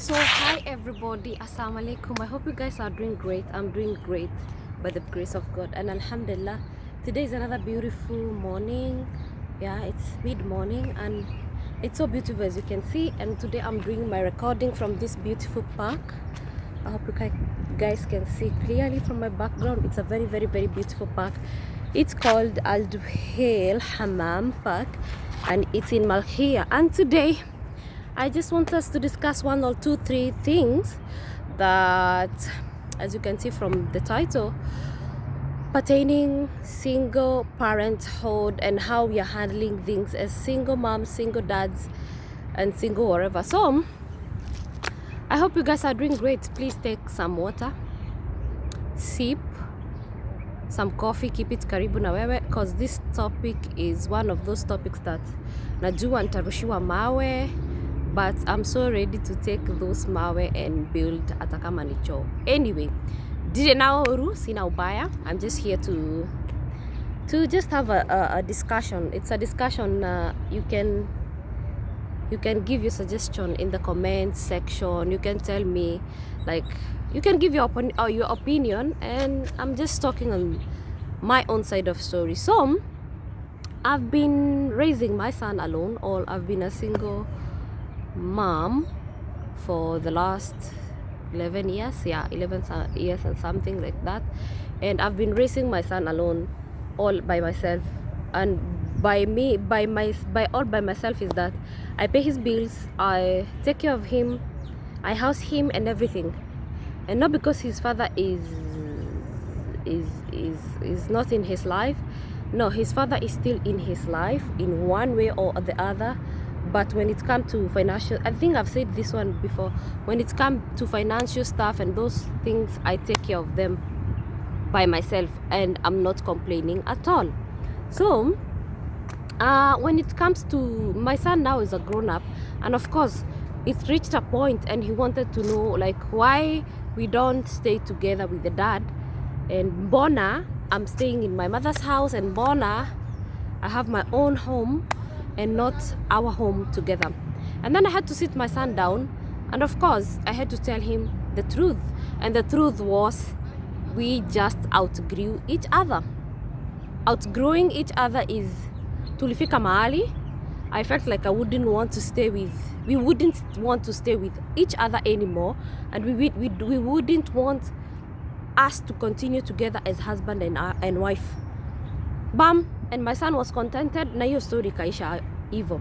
So hi everybody, assalamu alaikum. I hope you guys are doing great. I'm doing great by the grace of God, and alhamdulillah, today is another beautiful morning. Yeah, it's mid-morning and it's so beautiful as you can see. And today I'm doing my recording from this beautiful park. I hope you guys can see clearly from my background. It's a very beautiful park. It's called Al Duhail Hammam Park and it's in Malkia. And today I just want us to discuss one or two, three things that, as you can see from the title, pertaining single parenthood and how we are handling things as single moms, single dads, and single whatever. So I hope you guys are doing great. Please take some water, sip some coffee, keep it karibu na wewe, because this topic is one of those topics that najua nitarushiwa mawe, but I'm so ready to take those mawe and build hata kama ni choo. Anyway, dide naoru sina ubaya. I'm just here to just have a discussion. It's a discussion. You can give your suggestion in the comments section. You can tell me, like, you can give your opinion, and I'm just talking on my own side of story. So I've been raising my son alone, or I've been a single mom for the last 11 years. Yeah, 11 years and something like that. And I've been raising my son alone, all by myself. And by all by myself is that I pay his bills, I take care of him, I house him and everything. And not because his father is not in his life. No, his father is still in his life in one way or the other. But when it comes to financial, I think I've said this one before, when it comes to financial stuff and those things, I take care of them by myself, and I'm not complaining at all. So when it comes to my son, now is a grown-up, and of course it reached a point and he wanted to know, like, why we don't stay together with the dad. And Bona, I'm staying in my mother's house, and Bona, I have my own home and not our home together. And then I had to sit my son down, and of course I had to tell him the truth. And the truth was, we just outgrew each other. Outgrowing each other is tulifika mahali I felt like we wouldn't want to stay with each other anymore, and we wouldn't want us to continue together as husband and wife. Bam, and my son was contented, na hiyo story kaisha hivyo.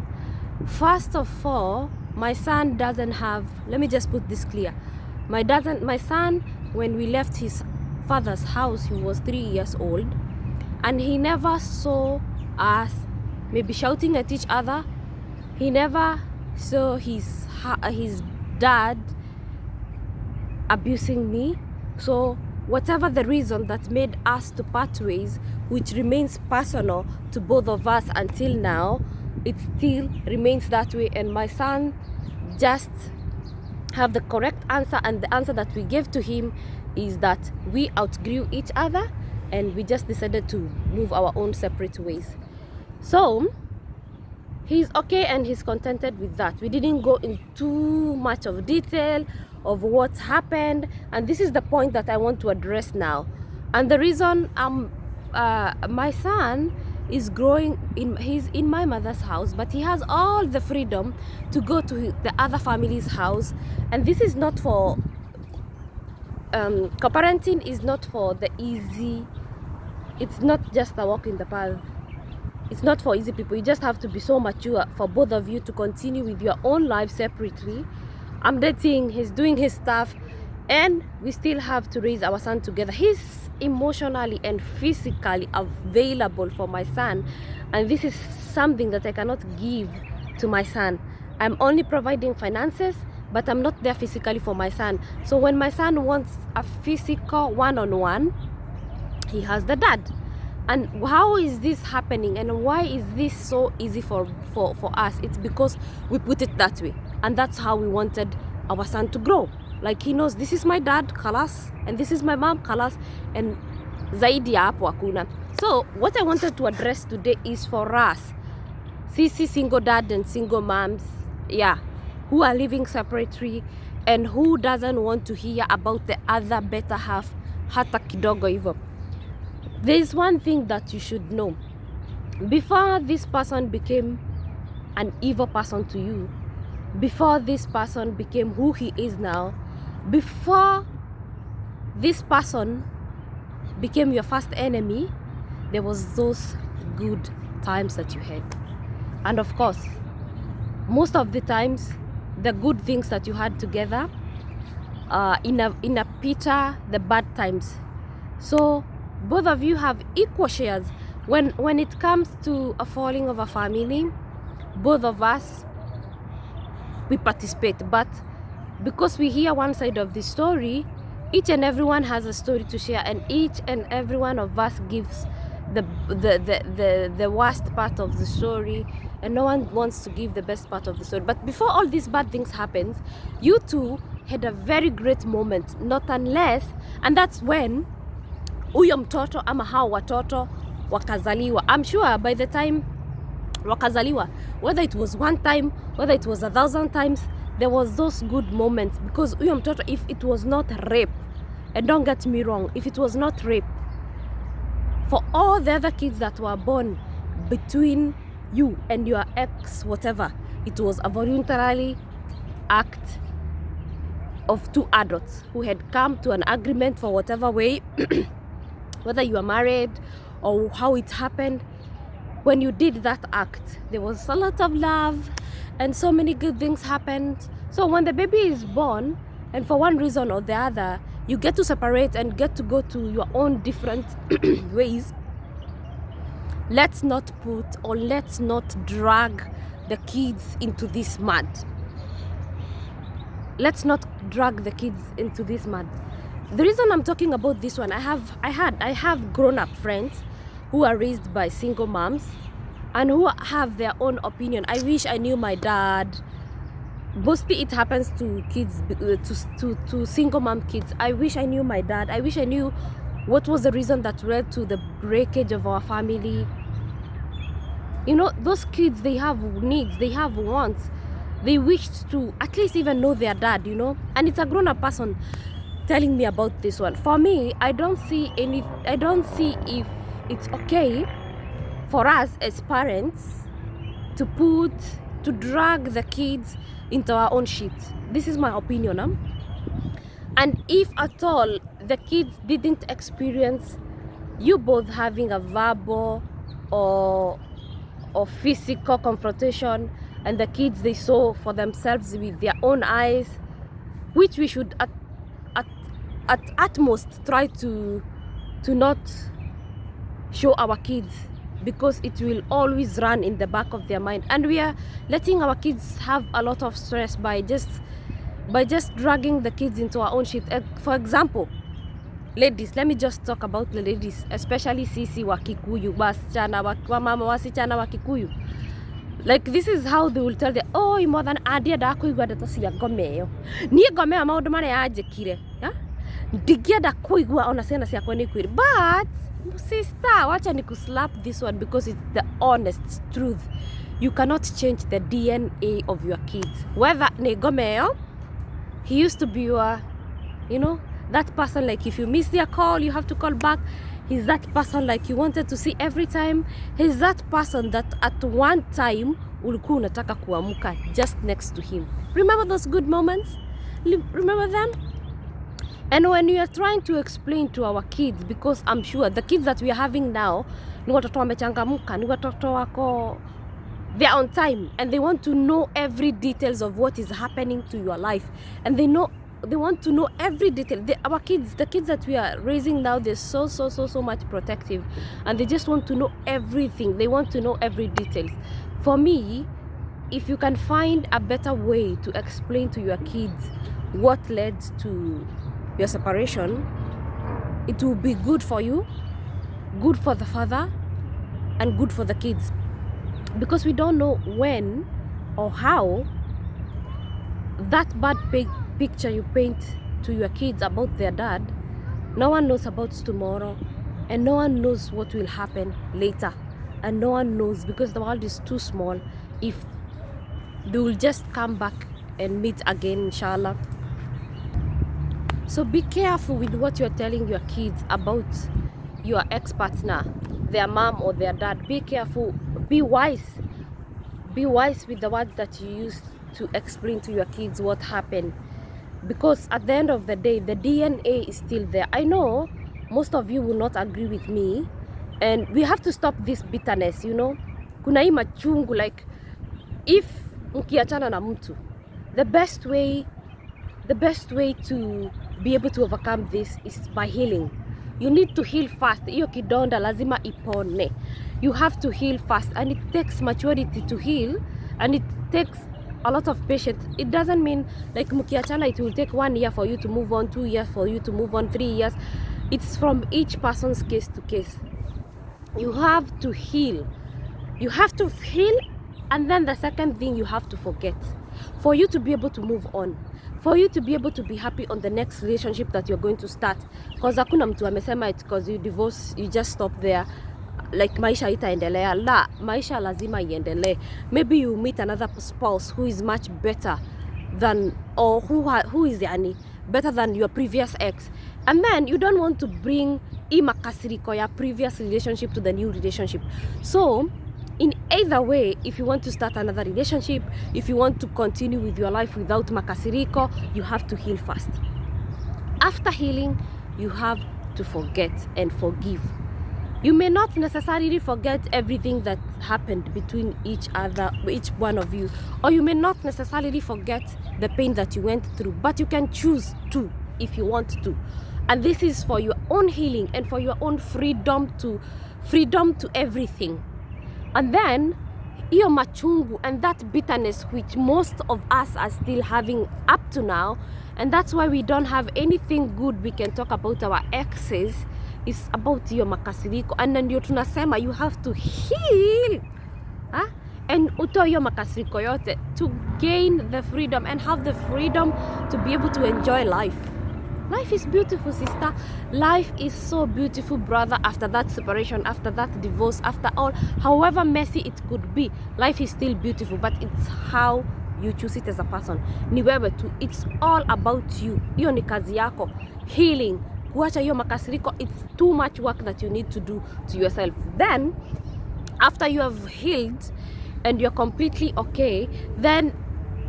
First of all, my son doesn't have, let me just put this clear, my son, when we left his father's house, he was 3 years old, and he never saw us maybe shouting at each other. He never saw his dad abusing me. So whatever the reason that made us to part ways, which remains personal to both of us until now, it still remains that way. And my son just have the correct answer, and the answer that we gave to him is that we outgrew each other and we just decided to move our own separate ways. So he's okay and he's contented with that. We didn't go into too much of detail of what happened, and this is the point that I want to address now. And the reason my son is growing he's in my mother's house, but he has all the freedom to go to the other family's house. And this is not for co-parenting is not for the easy. It's not just a walk in the park. It's not for easy people. You just have to be so mature for both of you to continue with your own life separately. I'm dating, he's doing his stuff, and we still have to raise our son together. He's emotionally and physically available for my son, and this is something that I cannot give to my son. I'm only providing finances, but I'm not there physically for my son. So when my son wants a physical one-on-one, he has the dad. And how is this happening, and why is this so easy for us? It's because we put it that way, and that's how we wanted our son to grow. Like, he knows this is my dad, kalas, and this is my mom, kalas, and zaidi ya hapo hakuna. So what I wanted to address today is for us, sisi single dad and single moms, yeah, who are living separately And who doesn't want to hear about the other better half hata kidogo hivyo? There is one thing that you should know. Before this person became an evil person to you, before this person became who he is now, before this person became your first enemy, there was those good times that you had. And of course, most of the times, the good things that you had together in a picture the bad times. So both of you have equal shares. When it comes to a falling of a family, both of us, we participate. But because we hear one side of the story, each and everyone has a story to share, and each and every one of us gives the worst part of the story, and no one wants to give the best part of the story. But before all these bad things happened, you two had a very great moment, not unless, and that's when huyo mtoto ama hao watoto wakazaliwa. I'm sure by the time wakazaliwa, whether it was one time, whether it was 1,000 times, there was those good moments. Because huyo mtoto, if it was not rape, and don't get me wrong, if it was not rape, for all the other kids that were born between you and your ex, whatever, it was a voluntary act of two adults who had come to an agreement for whatever way, whether you are married or how it happened. When you did that act, there was a lot of love and so many good things happened. So when the baby is born, and for one reason or the other, you get to separate and get to go to your own different ways, let's not put, or let's not drag the kids into this mud. Let's not drag the kids into this mud. The reason I'm talking about this one, I have grown-up friends who are raised by single moms and who have their own opinion. I wish I knew my dad. Mostly it happens to kids, to single mom kids. I wish I knew my dad. I wish I knew what was the reason that led to the breakage of our family. You know, those kids, they have needs, they have wants. They wish to at least even know their dad, you know. And it's a grown-up person telling me about this one. For me, I don't see if it's okay for us as parents to drag the kids into our own shit. This is my opinion. And if at all the kids didn't experience you both having a verbal or physical confrontation, and the kids, they saw for themselves with their own eyes, which we should at most try to not show our kids, because it will always run in the back of their mind, and we are letting our kids have a lot of stress by just dragging the kids into our own shit. For example, ladies, let me just talk about the ladies, especially sisi wa Kikuyu, wamama wasichana wa Kikuyu. Like, this is how they will tell them, oh, more than adia da kuigwa ndeto cia ngomeo. Nie ngomeo maundu maria yanjikire, ya? Ndigienda kuigwa ona ciana ciakwa ni kwiri. But sister, wacha ni kuslap this one, because it's the honest truth. You cannot change the DNA of your kids. Whether ni ngomeo, he used to be your, you know, that person, like if you miss their call, you have to call back. He's that person like you wanted to see every time. He's that person that at one time ulikuwa unataka kuamuka just next to him. Remember those good moments? Remember them? And when we are trying to explain to our kids, because I'm sure the kids that we are having now, ni watoto wamechangamuka, ni watoto wako, they're on time, and they want to know every details of what is happening to your life, and they want to know every detail. Our kids, the kids that we are raising now, they're so much protective, and they just want to know everything. They want to know every detail. For me, if you can find a better way to explain to your kids what led to your separation, it will be good for you, good for the father, and good for the kids. Because we don't know when or how that bad picture you paint to your kids about their dad, no one knows about tomorrow, and no one knows what will happen later, and no one knows, because the world is too small, if they will just come back and meet again, inshallah. So be careful with what you're telling your kids about your ex-partner, their mom or their dad. Be careful, be wise. Be wise with the words that you use to explain to your kids what happened. Because at the end of the day, the DNA is still there. I know most of you will not agree with me, and we have to stop this bitterness, you know. Kuna hii machungu, like if mkiachana na mtu, the best way to be able to overcome this is by healing. You need to heal fast. Iyo kidonda lazima ipone. You have to heal fast, and it takes maturity to heal, and it takes a lot of patience. It doesn't mean like mkiachana it will take 1 year for you to move on, 2 years for you to move on, 3 years. It's from each person's case to case. You have to heal. You have to heal, and then the second thing, you have to forget. For you to be able to move on, for you to be able to be happy on the next relationship that you're going to start. Because hakuna mtu amesema it because you divorce, you just stop there, like maisha itaendelea. La, maisha lazima iendelee. Maybe you meet another spouse who is much better than, or who is yani better than your previous ex, and then you don't want to bring makasiriko ya previous relationship to the new relationship. So in either way, if you want to start another relationship, if you want to continue with your life without makasiriko, you have to heal first. After healing, you have to forget and forgive. You may not necessarily forget everything that happened between each one of you, or you may not necessarily forget the pain that you went through, but you can choose to if you want to. And this is for your own healing and for your own freedom to everything. And then iyo machungu and that bitterness which most of us are still having up to now, and that's why we don't have anything good we can talk about our exes, is about iyo makasiriko. And then ndio tunasema you have to heal, and utoe iyo makasiriko yote to gain the freedom and have the freedom to be able to enjoy life. Life is beautiful, sister. Life is so beautiful, brother. After that separation, after that divorce, after all, however messy it could be, life is still beautiful. But it's how you choose it as a person. Ni wewe tu. It's all about you. Iyo ni kazi yako. Healing. Kuacha iyo makasiriko. It's too much work that you need to do to yourself. Then, after you have healed and you're completely okay, then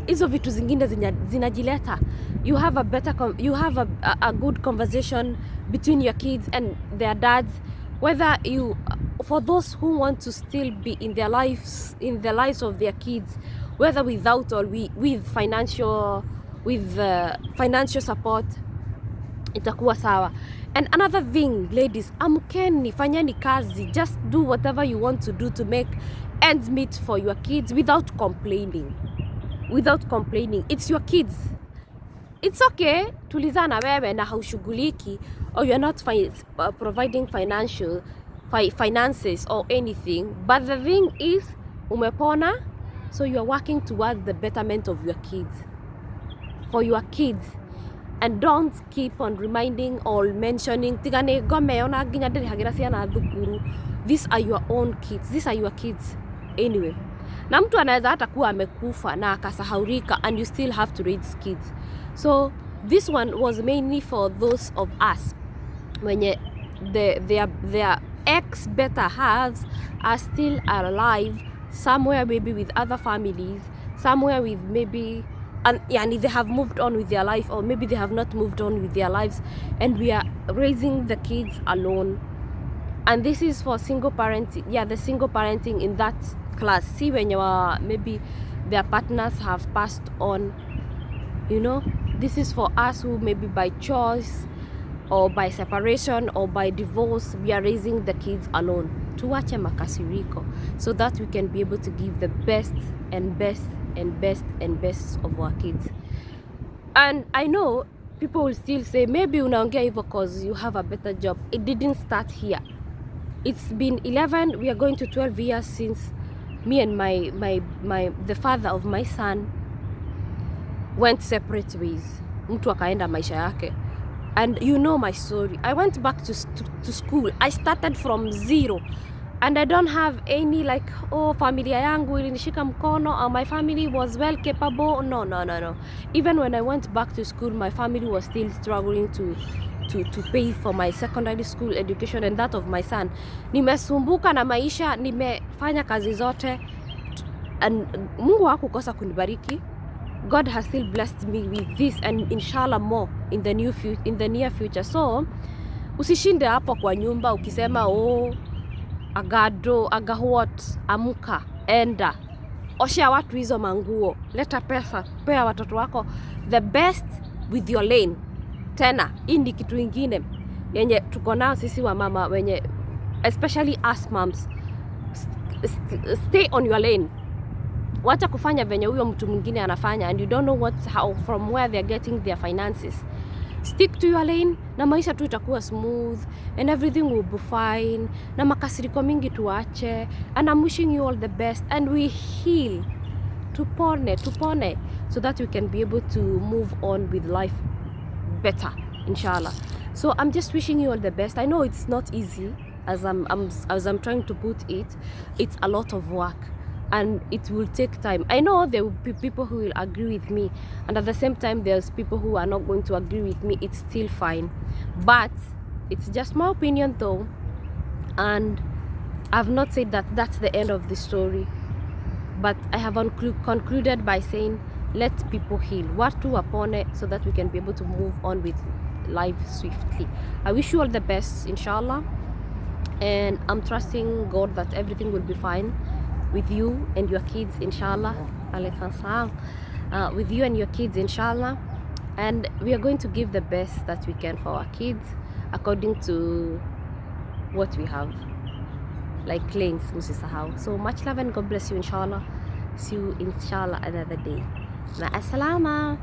hizo vitu zingine zinajileta. You have a good conversation between your kids and their dads, whether you, for those who want to still be in the lives of their kids, whether without or with financial support, itakuwa sawa. And another thing, ladies, amkeni, fanyeni kazi. Just do whatever you want to do to make ends meet for your kids without complaining. It's your kids. It's okay tulizana wewe na haushughuliki, or you're not providing finances or anything, but the thing is umepona, so you're working towards the betterment of your kids, for your kids. And don't keep on reminding or mentioning tigane gome ona ginya ndiri hagira ciana thukuru. These are your own kids. These are your kids anyway. Na mtu anaweza hata kuwa amekufa na akasahaurika, and you still have to raise kids. So this one was mainly for those of us when their ex better halves are still alive somewhere, maybe with other families, somewhere with maybe, and they have moved on with their life, or maybe they have not moved on with their lives, and we are raising the kids alone. And this is for single parenting. Yeah, the single parenting in that class. See, when you are, maybe their partners have passed on, you know. This is for us who maybe by choice or by separation or by divorce, we are raising the kids alone. Tuache makasiriko, so that we can be able to give the best and best and best and best of our kids. And I know people will still say, maybe unaongea hivyo because you have a better job. It didn't start here. It's been 11, we are going to 12 years since me and the father of my son went separate ways. Mtu akaenda maisha yake. And you know my story. I went back to school. I started from zero. and I don't have any like, oh, familia yangu ilinishika mkono, or my family was well capable. No. Even when I went back to school, my family was still struggling to pay for my secondary school education and that of my son. Nimesumbuka na maisha, nimefanya kazi zote, and Mungu hakukosa kunibariki. God has still blessed me with this, and inshallah more in the near future. So usishinde hapo kwa nyumba ukisema oh, agahot, amuka, enda oshea watu hizo manguo, leta pesa, pea watoto wako the best with your lane. Tena hii ni kitu ingine yenye tuko nao sisi wa mama wenye, especially us moms, stay on your lane. Wacha kufanya venye huyo mtu mwingine anafanya, and you don't know how from where they're getting their finances. Stick to your lane na maisha tu itakuwa smooth and everything will be fine, na makasiriko mingi tuache, and I'm wishing you all the best, and we heal, tupone so that we can be able to move on with life better, inshallah. So I'm just wishing you all the best. I know it's not easy, as I'm trying to put it. It's a lot of work and it will take time. I know there will be people who will agree with me, and at the same time there's people who are not going to agree with me. It's still fine, but it's just my opinion though, and I've not said that that's the end of the story, but I have concluded by saying let people heal, watu wapone, so that we can be able to move on with life swiftly. I wish you all the best, inshallah, and I'm trusting God that everything will be fine with you and your kids, inshallah. With you and your kids, inshallah, and we are going to give the best that we can for our kids according to what we have, like claims musisahau. So much love and God bless you, inshallah. See you inshallah another day. Ma assalama.